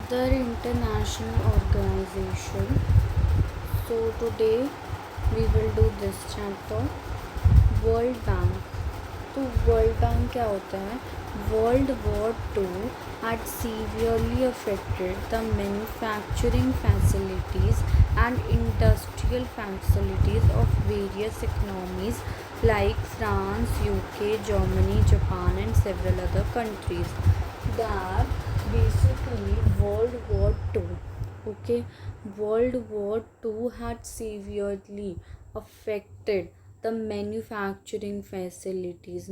Other international organization. So today we will do this chapter, world bank. तो world bank क्या होता है? World War II had severely affected the manufacturing facilities and industrial facilities of various economies like France, UK, Germany, Japan and several other countries. That basically World War II. Okay, World War II had severely affected the manufacturing facilities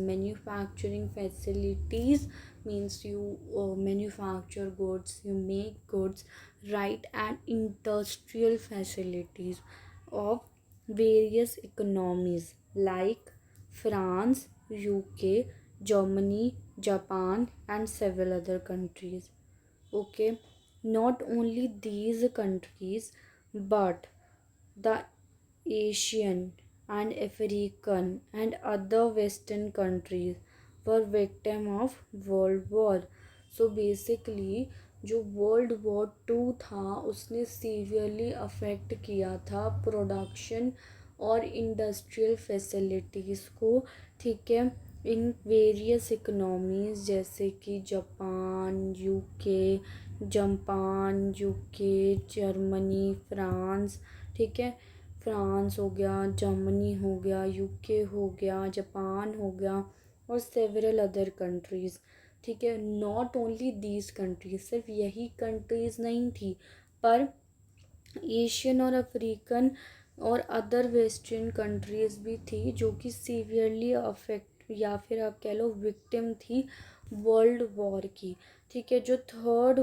means you manufacture goods, you make goods, right? And industrial facilities of various economies like France, UK, Germany, Japan and several other countries. Okay, not only these countries but the Asian and African and other Western countries were victim of World War. So basically जो World War II था उसने severely affect किया था production और industrial facilities को. ठीक है, in various economies जैसे कि यूके, जर्मनी, फ्रांस. ठीक है, फ्रांस हो गया, जर्मनी हो गया, यूके हो गया, जापान हो गया और सेवरल अदर कंट्रीज़. ठीक है, नॉट ओनली दीज कंट्रीज, सिर्फ यही कंट्रीज़ नहीं थी पर एशियन और अफ्रीकन और अदर वेस्टर्न कंट्रीज़ भी थी जो कि सीवियरली अफेक्ट या फिर आप कह लो विक्टिम थी वर्ल्ड वॉर की. ठीक है, जो थर्ड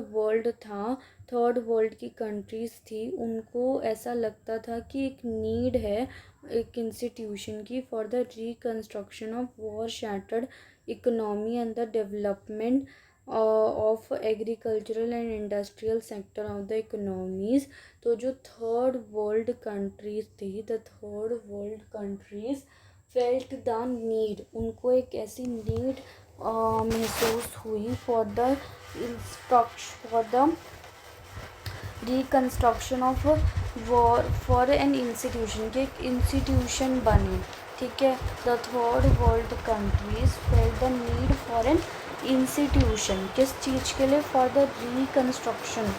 वर्ल्ड की कंट्रीज़ थी उनको ऐसा लगता था कि एक नीड है एक इंस्टीट्यूशन की for the reconstruction of war shattered economy and the development of agricultural and industrial sector of the economies. तो जो third world countries felt the need, उनको एक ऐसी नीड महसूस हुई for the reconstruction of war for an institution, के एक institution बने. ठीक है, the third world countries felt the need for an institution. किस चीज़ के लिए? For the reconstruction.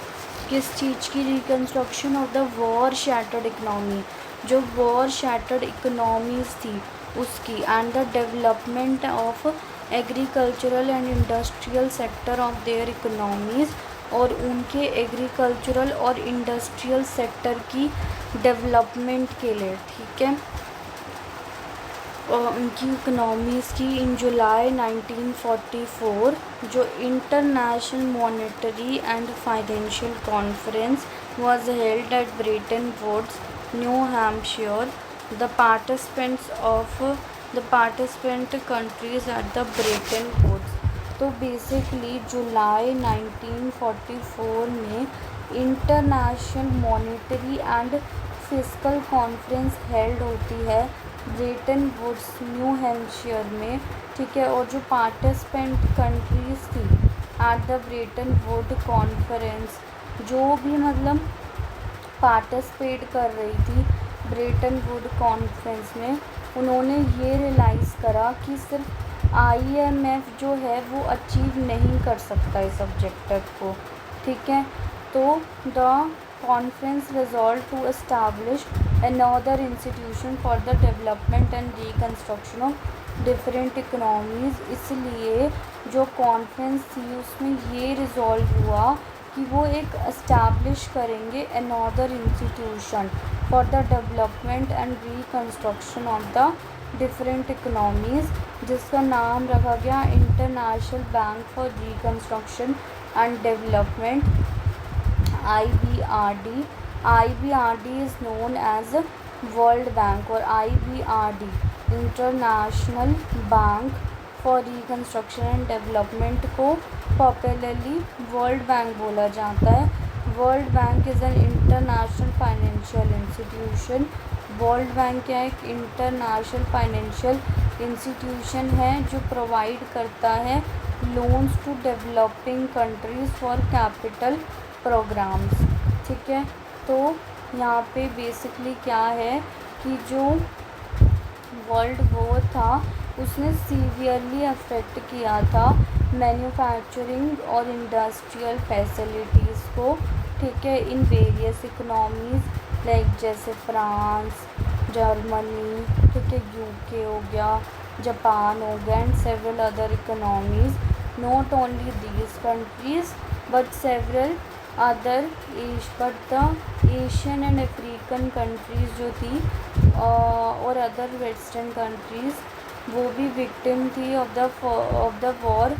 किस चीज़ की reconstruction? Of the war shattered economy, जो वॉर शैटर्ड इकनॉमीज़ थी उसकी, and the development of agricultural and industrial sector of their economies, और उनके एग्रीकल्चरल और इंडस्ट्रियल सेक्टर की डेवलपमेंट के लिए. ठीक है, उनकी इकनॉमीज़ की. इन जुलाई 1944 जो international monetary and financial conference was held at Bretton Woods, New Hampshire. The participant countries at the Bretton Woods. तो बेसिकली जुलाई 1944 में international monetary and fiscal conference held होती है ब्रेटन वुड्स, न्यू हैम्पशायर में. ठीक है, और जो पार्टिसिपेंट कंट्रीज़ थी eight the Bretton Wood conference, जो भी मतलब पार्टिसिपेट कर रही थी ब्रेटन वुड कॉन्फ्रेंस में, उन्होंने ये रियलाइज़ करा कि सिर्फ IMF जो है वो अचीव नहीं कर सकता इस ऑब्जेक्टिव को. ठीक है, तो the conference resolve to establish another institution for the development and reconstruction of different economies. इसलिए जो कॉन्फ्रेंस थी उसमें ये रिजॉल्व हुआ कि वो एक एस्टैब्लिश करेंगे another institution for the development and reconstruction of the different economies, जिसका नाम रखा गया international bank for reconstruction and development, IBRD. IBRD is known as world bank और IBRD international bank for reconstruction and development को popularly world bank बोला जाता है. World bank is an international financial institution. World bank क्या है? एक international financial institution है जो प्रोवाइड करता है loans to developing countries for capital programs. ठीक है, तो यहाँ पे बेसिकली क्या है कि जो वर्ल्ड वॉर था उसने सीवियरली अफेक्ट किया था मैन्युफैक्चरिंग और इंडस्ट्रियल फैसिलिटीज़ को। ठीक है, इन वेरियस इकोनॉमीज़ लाइक जैसे फ्रांस, जर्मनी, ठीक है, यूके हो गया, जापान हो गया and several other economies. Not only these countries but several other but the Asian and African countries जो थी और अदर वेस्टर्न कंट्रीज़ वो भी विक्टिम थी ऑफ द वॉर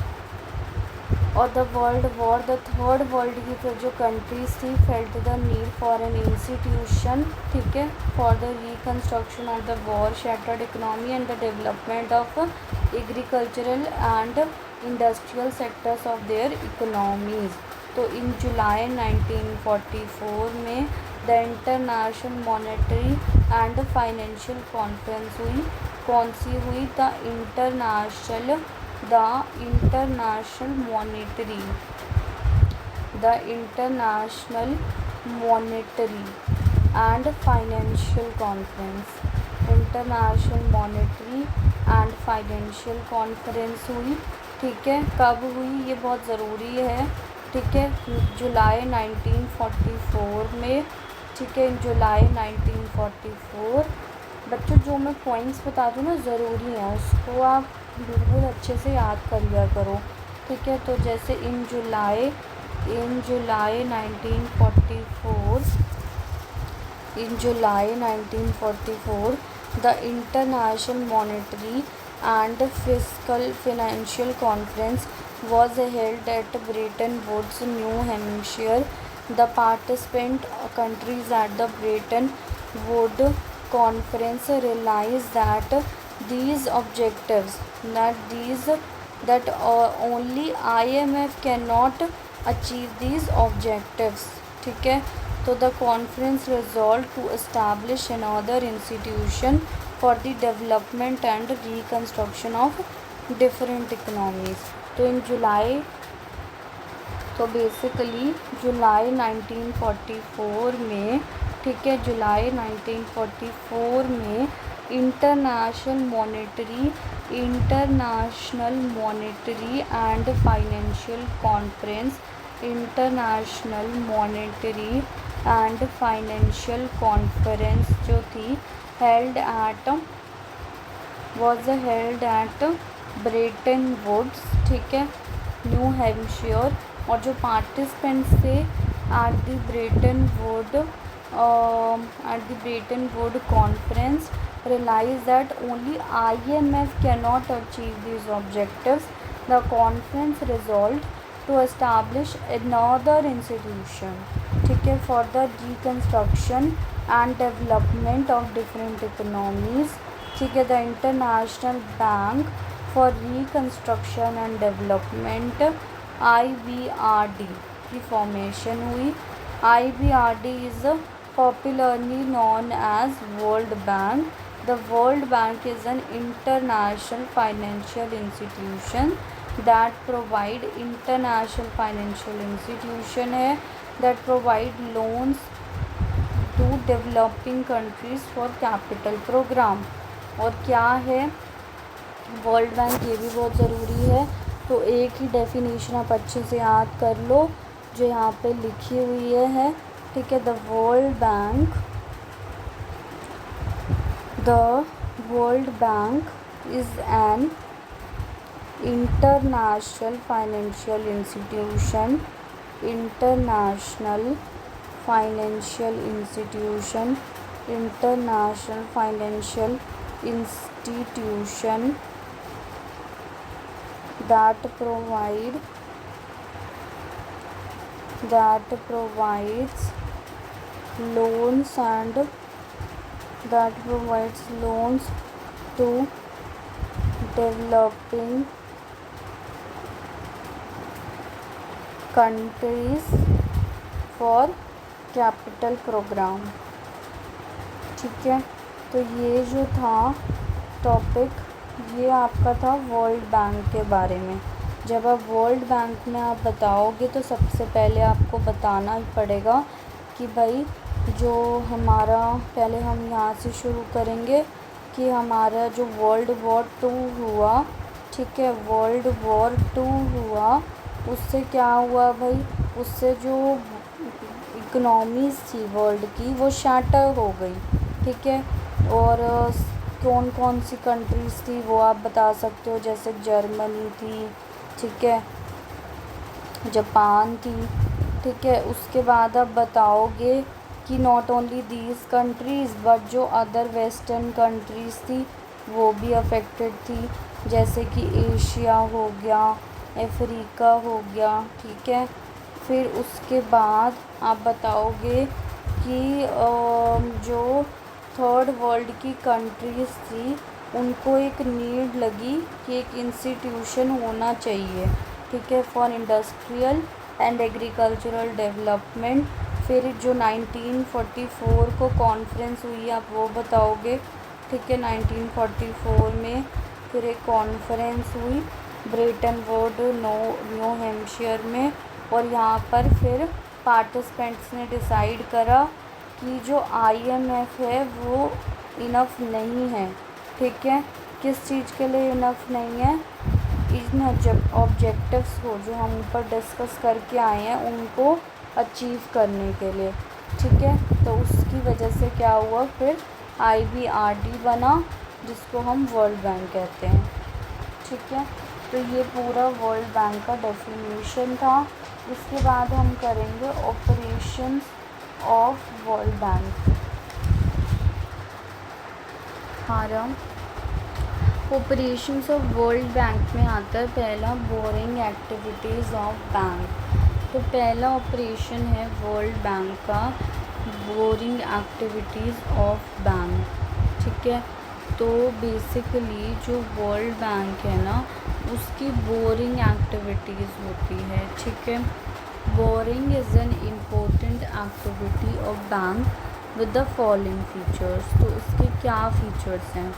और the world war. The third world की जो कंट्रीज़ थी felt the need for an institution, ठीक है, for the reconstruction of the war shattered economy and the development of agricultural and industrial sectors of their economies. तो इन जुलाई 1944 में the international monetary and financial conference हुई। कौन सी हुई? The international monetary and financial conference. International monetary and financial conference हुई। ठीक है, कब हुई ये बहुत ज़रूरी है। ठीक है, जुलाई 1944 में। ठीक है, जुलाई 1944। बच्चों जो मैं पॉइंट्स बता दूँ ना ज़रूरी हैं, उसको आप बिल्कुल अच्छे से याद कर लिया करो। ठीक है, तो जैसे इन जुलाई 1944 the international monetary and fiscal financial conference was held at Bretton Woods, New Hampshire. The participant countries at the Bretton Woods conference realized that these objectives that only IMF cannot achieve these objectives. ठीक है, तो the conference resolved to establish another institution for the development and reconstruction of different economies. तो इन जुलाई तो basically जुलाई 1944 में, ठीक है, जुलाई 1944 में international monetary and financial conference जो थी was held at Bretton Woods, ठीक है, न्यू हैम्पशायर। और जो पार्टिसिपेंट्स थे at the Bretton Wood conference realize that only IMF cannot achieve these objectives. The conference resolved to establish another institution, ठीक है, for the reconstruction and development of different economies. ठीक है, the International Bank for Reconstruction and Development IBRD की formation हुई। IBRD is popularly known as World Bank. The World Bank is an international financial institution that provide loans to developing countries for capital program। और क्या है world bank, ये भी बहुत ज़रूरी है। तो एक ही डेफिनेशन आप अच्छे से याद कर लो जो यहाँ पे लिखी हुई है। ठीक है, the world bank is an international financial institution that provides loans to developing countries for capital program। ठीक है, तो ये जो था टॉपिक, ये आपका था वर्ल्ड बैंक के बारे में। जब आप वर्ल्ड बैंक में आप बताओगे तो सबसे पहले आपको बताना ही पड़ेगा कि भाई जो हमारा, पहले हम यहाँ से शुरू करेंगे कि हमारा जो वर्ल्ड वॉर 2 हुआ, ठीक है, वर्ल्ड वॉर 2 हुआ, उससे क्या हुआ भाई, उससे जो इकोनॉमीज़ थी वर्ल्ड की वो शैटर हो गई, ठीक है। और कौन कौन सी कंट्रीज़ थी वो आप बता सकते हो, जैसे जर्मनी थी, ठीक है, जापान थी, ठीक है। उसके बाद आप बताओगे कि not only these countries but जो अदर वेस्टर्न कंट्रीज़ थी वो भी अफेक्टेड थी, जैसे कि एशिया हो गया, अफ्रीका हो गया, ठीक है। फिर उसके बाद आप बताओगे कि जो थर्ड वर्ल्ड की कंट्रीज़ थी उनको एक नीड लगी कि एक इंस्टीट्यूशन होना चाहिए, ठीक है, for industrial and agricultural development. फिर जो 1944 को कॉन्फ्रेंस हुई आप वो बताओगे, ठीक है। 1944 में फिर एक कॉन्फ्रेंस हुई ब्रेटन वुड न्यू हैम्पशायर में, और यहाँ पर फिर पार्टिसिपेंट्स ने डिसाइड करा कि जो IMF है वो इनफ नहीं है, ठीक है। किस चीज़ के लिए इनफ नहीं है, इन ऑब्जेक्टिव्स को जो हम ऊपर डिस्कस करके आए हैं उनको अचीव करने के लिए, ठीक है। तो उसकी वजह से क्या हुआ, फिर IBRD बना जिसको हम वर्ल्ड बैंक कहते हैं, ठीक है। तो ये पूरा वर्ल्ड बैंक का डेफिनेशन था। इसके बाद हम करेंगे ऑपरेशंस ऑफ वर्ल्ड बैंक। हमारा ऑपरेशंस ऑफ वर्ल्ड बैंक में आता है पहला बोरिंग एक्टिविटीज़ ऑफ बैंक। तो पहला ऑपरेशन है वर्ल्ड बैंक का बोरिंग एक्टिविटीज़ ऑफ बैंक, ठीक है। तो बेसिकली जो वर्ल्ड बैंक है ना उसकी बोरिंग एक्टिविटीज़ होती है, ठीक है। Boring is an important activity of bank with the following features. तो इसके क्या फीचर्स हैं,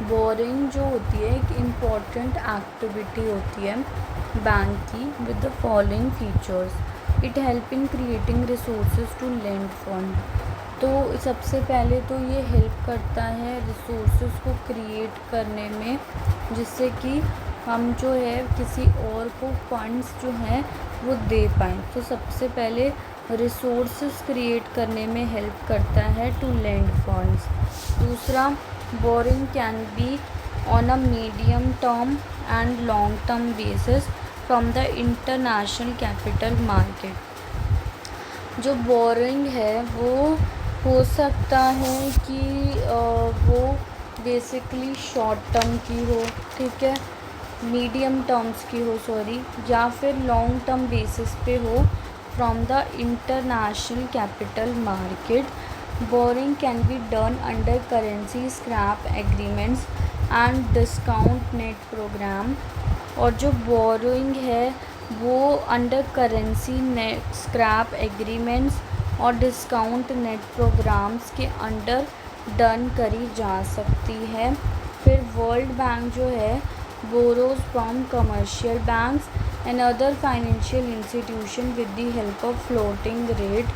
बोरिंग जो होती है एक इम्पॉर्टेंट एक्टिविटी होती है बैंक की with the following features. It help in creating resources to lend fund. तो सबसे पहले तो ये हेल्प करता है रिसोर्सेज को क्रिएट करने में, जिससे कि हम जो है किसी और को फंड्स जो हैं वो दे पाएँ। तो सबसे पहले रिसोर्सेज क्रिएट करने में हेल्प करता है टू लेंड फंड्स। दूसरा, boring can be on a medium term and long term basis from the international capital market. जो बोरिंग है वो हो सकता है कि वो बेसिकली शॉर्ट टर्म की हो, ठीक है, मीडियम टर्म्स की हो सॉरी, या फिर लॉन्ग टर्म बेसिस पे हो from the international capital market. Borrowing can be done under currency swap agreements and discount note program. और जो बोरिंग है वो under currency note swap agreements और डिस्काउंट नेट प्रोग्राम्स के अंडर डन करी जा सकती है। फिर वर्ल्ड बैंक जो है borrows from commercial banks and other financial institution with the help of floating rate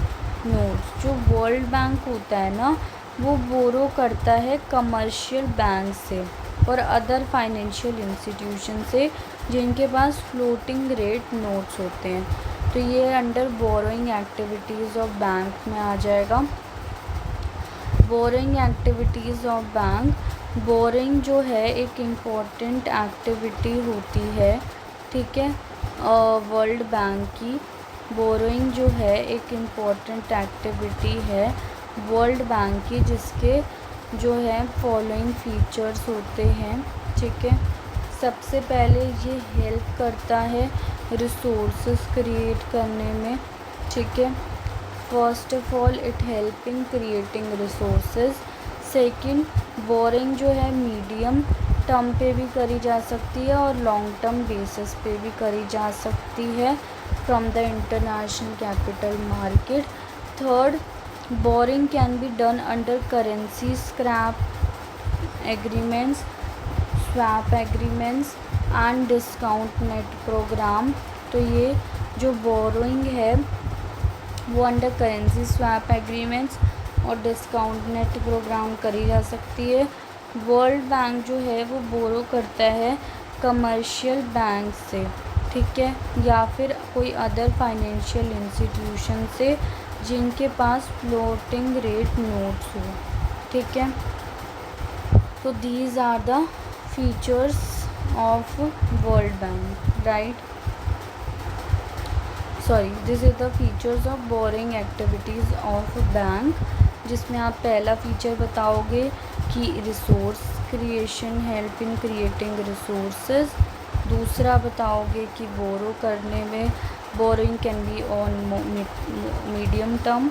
notes. जो वर्ल्ड बैंक होता है ना वो बोरो करता है कमर्शियल बैंक से और अदर फाइनेंशियल इंस्टीट्यूशन से जिनके पास फ्लोटिंग रेट नोट्स होते हैं। तो ये under borrowing activities of bank में आ जाएगा। Boring activities of bank, boring जो है एक इम्पॉर्टेंट एक्टिविटी होती है, ठीक है, वर्ल्ड बैंक की। बोरोइंग जो है एक इम्पॉर्टेंट एक्टिविटी है वर्ल्ड बैंक की, जिसके जो है फॉलोइंग फीचर्स होते हैं, ठीक है। सबसे पहले ये हेल्प करता है रिसोर्सेज क्रिएट करने में, ठीक है। First of all it help in creating resources. Second, boring जो है मीडियम टर्म पे भी करी जा सकती है और लॉन्ग टर्म बेसिस पे भी करी जा सकती है from the international capital market. Third, borrowing can be done under currency swap agreements, swap agreements and discount note program. तो ये जो बोरोइंग है वो अंडर करेंसी स्वैप एग्रीमेंट्स और डिस्काउंट नेट प्रोग्राम करी जा सकती है। वर्ल्ड बैंक जो है वो बोरो करता है कमर्शियल बैंक से, ठीक है, या फिर कोई अदर फाइनेंशियल इंस्टीट्यूशन से जिनके पास फ्लोटिंग रेट नोट्स हो, ठीक है। तो these are the features of world bank, right. This is the features of borrowing activities of bank, जिसमें आप पहला फीचर बताओगे कि resource creation, help in creating resources. दूसरा बताओगे कि बोरो करने में borrowing can be on medium term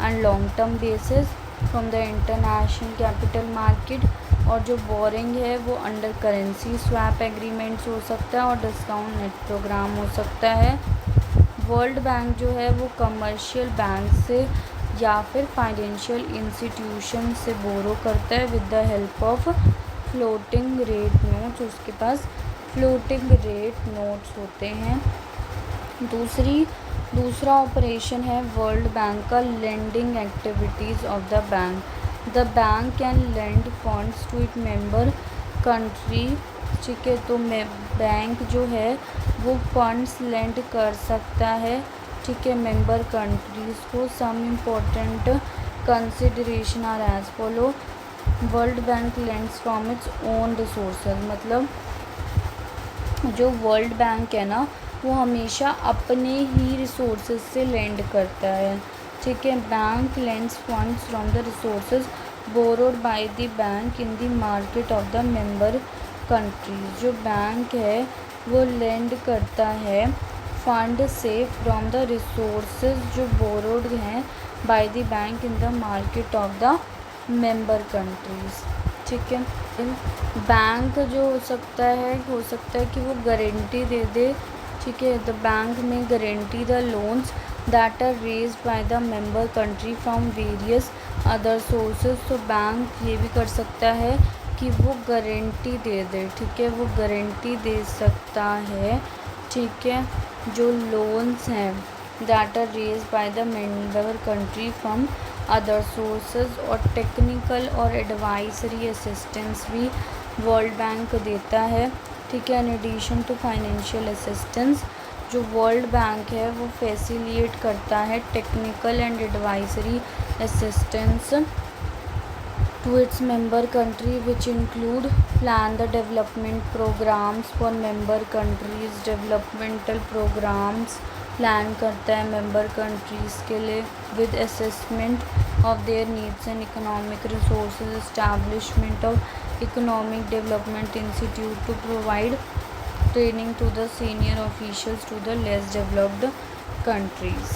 and long term basis from the international capital market. और जो बोरिंग है वो अंडर करेंसी स्वैप एग्रीमेंट्स हो सकता है और डिस्काउंट नेट प्रोग्राम हो सकता है। वर्ल्ड बैंक जो है वो कमर्शियल बैंक से या फिर फाइनेंशियल इंस्टीट्यूशन से बोरो करता है with the help of floating rate notes. उसके पास फ्लोटिंग रेट नोट्स होते हैं। दूसरा ऑपरेशन है वर्ल्ड बैंक का lending activities of the bank. The bank can lend funds to it member country, ठीक है। तो बैंक जो है वो फंड्स लेंड कर सकता है, ठीक है, मेंबर कंट्रीज़ को। Some important consideration are as follow. World bank lends from its own resources, मतलब जो वर्ल्ड बैंक है ना वो हमेशा अपने ही रिसोर्सेज से लेंड करता है, ठीक है। Bank lends funds from the resources borrowed by the bank in the market of the member countries. जो बैंक है वो लेंड करता है फंड से फ्रॉम द रिसोर्सेज जो बोरोड हैं by the bank in the market of the member countries, ठीक है। बैंक जो हो सकता है कि वो गारंटी दे दे, ठीक है। The bank may guarantee the loans that are raised by the member country from various other sources. तो बैंक ये भी कर सकता है कि वो गारंटी दे दे, ठीक है, वो गारंटी दे सकता है, ठीक है, जो लोन्स हैं that are raised by the member country from other sources. और टेक्निकल और एडवाइजरी असिस्टेंस भी वर्ल्ड बैंक देता है, ठीक है। In addition to financial assistance, जो वर्ल्ड बैंक है वो फैसिलिटेट करता है technical and advisory assistance to its member country, which include plan the development programs for member countries। developmental programs plan करता है मेंबर कंट्रीज़ के लिए with assessment of their needs and economic resources, establishment of economic development institute to provide training to the senior officials to the less developed countries.